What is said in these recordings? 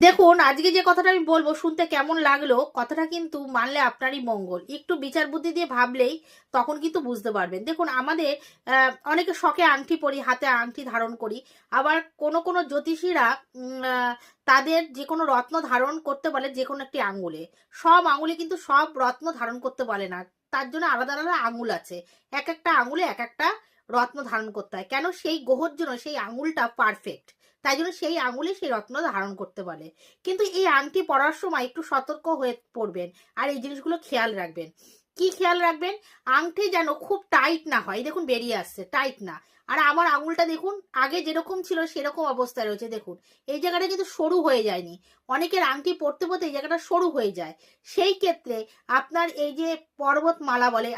দেখুন, আজকে যে কথাটা আমি বলবো শুনতে কেমন লাগলো, কথাটা কিন্তু মানলে আপনারই মঙ্গল। একটু বিচার বুদ্ধি দিয়ে ভাবলেই তখন কিন্তু বুঝতে পারবেন। দেখুন, আমাদের অনেকে শখে আংটি পরি, হাতে আংটি ধারণ করি। আবার কোনো কোনো জ্যোতিষীরা তাদের যে কোনো রত্ন ধারণ করতে বলে যে কোনো একটি আঙ্গুলে। সব আঙ্গুলে কিন্তু সব রত্ন ধারণ করতে বলে না, তার জন্য আলাদা আলাদা আঙ্গুল আছে। এক একটা আঙ্গুলে এক একটা রত্ন ধারণ করতে হয়, কেন? সেই গ্রহর জন্য সেই আঙ্গুলটা পারফেক্ট, তাই জন্য সেই আঙুলে সেই রত্ন ধারণ করতে বলে। কিন্তু এই আংটি পরার সময় একটু সতর্ক হয়ে পড়বেন, আর এই জিনিসগুলো খেয়াল রাখবেন। কি খেয়াল রাখবেন? আংটি যেন খুব টাইট না হয়। দেখুন, বেরিয়ে আসছে, টাইট না। আর আমার আঙুলটা দেখুন, আগে যেরকম ছিল সেরকম অবস্থায় রয়েছে। দেখুন, এই জায়গাটা কিন্তু সরু হয়ে যায়নি। অনেকের আংটি পরতে পরতে এই জায়গাটা সরু হয়ে যায়। সেই ক্ষেত্রে আপনার এই যে পর্বতমালা বলে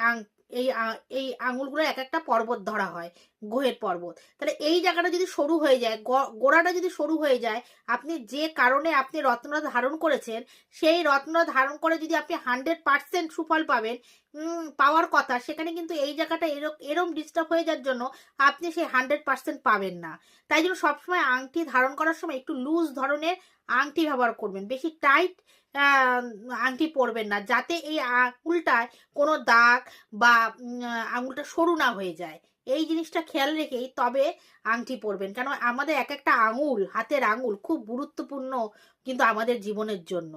এই আঙুলগুলো এক একটা পর্বত ধরা হয়, গ্রহের পর্বত। তাহলে এই জায়গাটা যদি সরু হয়ে যায়, গোড়াটা যদি সরু হয়ে যায়, আপনি যে কারণে আপনি রত্নটা ধারণ করেছেন, সেই রত্ন ধারণ করে যদি আপনি 100% সুফল পাবেন, পাওয়ার কথা, সেখানে কিন্তু এই জায়গাটা এরম ডিস্টার্ব হয়ে যাওয়ার জন্য আপনি সেই 100% পাবেন না। তাই জন্য সবসময় আংটি ধারণ করার সময় একটু লুজ ধরনের আংটি ব্যবহার করবেন, বেশি টাইট আংটি পরবেন না, যাতে এই আঙুলটায় কোনো দাগ বা আঙুলটা সরু না হয়ে যায়। এই জিনিসটা খেয়াল রেখেই তবে আংটি পরবেন, কেন আমাদের এক একটা আঙুল, হাতের আঙুল খুব গুরুত্বপূর্ণ কিন্তু আমাদের জীবনের জন্য।